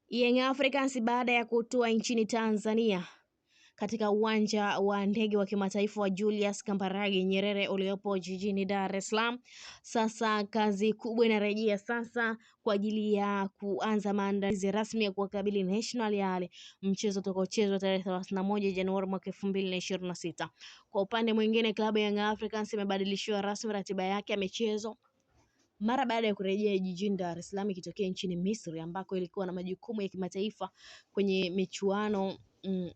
Young Africans baada ya kutua nchini Tanzania katika uwanja wa ndege wa kimataifa wa Julius Kambarage Nyerere uliopo jijini Dar es Salaam. Sasa kazi kubwa inarejea sasa kwa ajili ya kuanza maandalizi rasmi ya kuwakabili National Al, mchezo utakaochezwa tarehe 31 Januari mwaka 2026. Kwa upande mwingine, klabu ya Young Africans imebadilishiwa rasmi ratiba yake ya michezo mara baada ya kurejea jijini Dar es Salaam ikitokea nchini Misri ambako ilikuwa na majukumu ya kimataifa kwenye michuano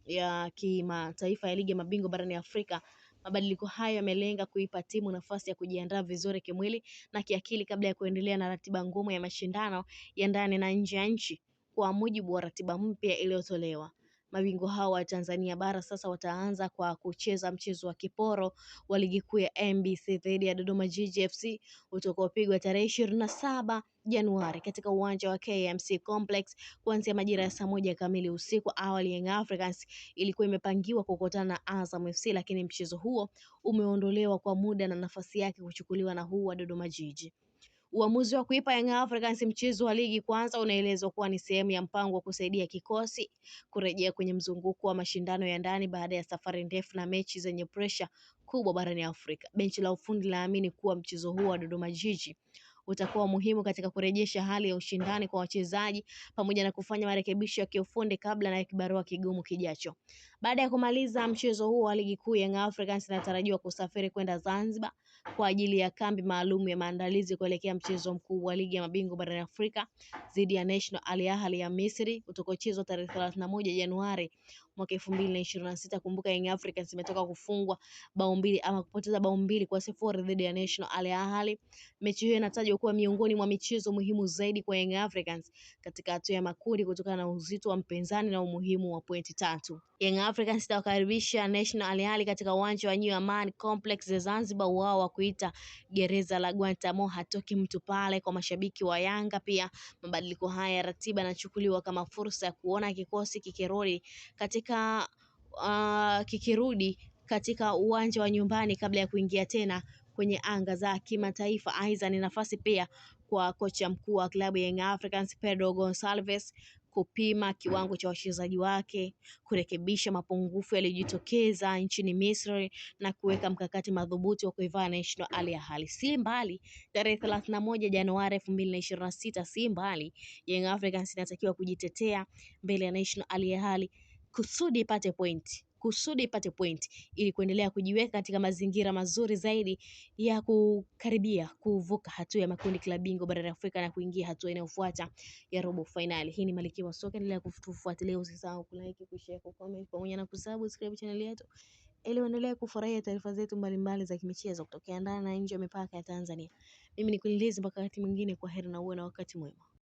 ya kimataifa ya ligi ya mabingwa barani Afrika. Mabadiliko hayo yamelenga kuipa timu nafasi ya kujiandaa vizuri kimwili na kiakili kabla ya kuendelea na ratiba ngumu ya mashindano ya ndani na nje ya nchi. Kwa mujibu wa ratiba mpya iliyotolewa, mabingwa hao wa Tanzania bara sasa wataanza kwa kucheza mchezo wa kiporo wa ligi kuu ya NBC dhidi ya Dodoma Jiji FC utakaopigwa tarehe 27 Januari katika uwanja wa KMC Complex kuanzia majira ya saa 1 kamili usiku. Awali Young Africans ilikuwa imepangiwa kukutana na Azam FC, lakini mchezo huo umeondolewa kwa muda na nafasi yake kuchukuliwa na huu wa Dodoma Jiji. Uamuzi wa kuipa Young Africans mchezo wa ligi kwanza unaelezwa kuwa ni sehemu ya mpango wa kusaidia kikosi kurejea kwenye mzunguko wa mashindano ya ndani baada ya safari ndefu na mechi zenye pressure kubwa barani Afrika. Benchi la ufundi laamini kuwa mchezo huo wa Dodoma Jiji utakuwa muhimu katika kurejesha hali ya ushindani kwa wachezaji pamoja na kufanya marekebisho ya kiufundi kabla na kibarua kigumu kijacho. Baada ya kumaliza mchezo huo wa ligi kuu, Young Africans inatarajiwa kusafiri kwenda Zanzibar kwa ajili ya kambi maalum ya maandalizi kuelekea mchezo mkuu wa ligi ya mabingwa barani Afrika dhidi ya National Al Ahly ya Misri utakaochezwa tarehe 31 Januari mwaka 2026. Kumbuka Young Africans imetoka kufungwa kupoteza bao 2-0 dhidi ya National Al Ahly. Mechi hiyo inatajwa kuwa miongoni mwa michezo muhimu zaidi kwa Young Africans katika hatua ya makundi kutokana na uzito wa mpinzani na umuhimu wa pointi 3. Young Africans itawakaribisha National Al Ahly katika uwanja wa New Amaan Complex ya Zanzibar, wao wa kuita gereza la Guantanamo. Hatoki mtu pale kwa mashabiki wa Yanga. Pia mabadiliko haya ya ratiba yanachukuliwa kama fursa ya kuona kikosi kikirudi katika uwanja wa nyumbani kabla ya kuingia tena kwenye anga za kimataifa. Aidha, ni nafasi pia kwa kocha mkuu wa klabu ya Young Africans Pedro Gonçalves kupima kiwango cha wachezaji wake, kurekebisha mapungufu yaliyojitokeza nchini Misri na kuweka mkakati madhubuti wa kuivaa National Al Ahly. Si mbali, tarehe 31 Januari 2026, si mbali, Young Africans inatakiwa kujitetea mbele ya National Al Ahly kusudi ipate point ili kuendelea kujiweka katika mazingira mazuri zaidi ya kukaribia kuvuka hatua ya makundi klabu bingwa barani Afrika na kuingia hatua inayofuata ya robo finali. Hii ni Malkia wa Soka, endelea kutufuatilia, usisahau kulike, kushare, kucomment pamoja na kusubscribe channel yetu ili uendelee kufurahia taarifa zetu mbalimbali za kimichezo kutokea ndani na nje ya mipaka ya Tanzania. Mimi ni Kulizi, mpaka wakati mwingine, kwa heri na uwe na wakati mwema.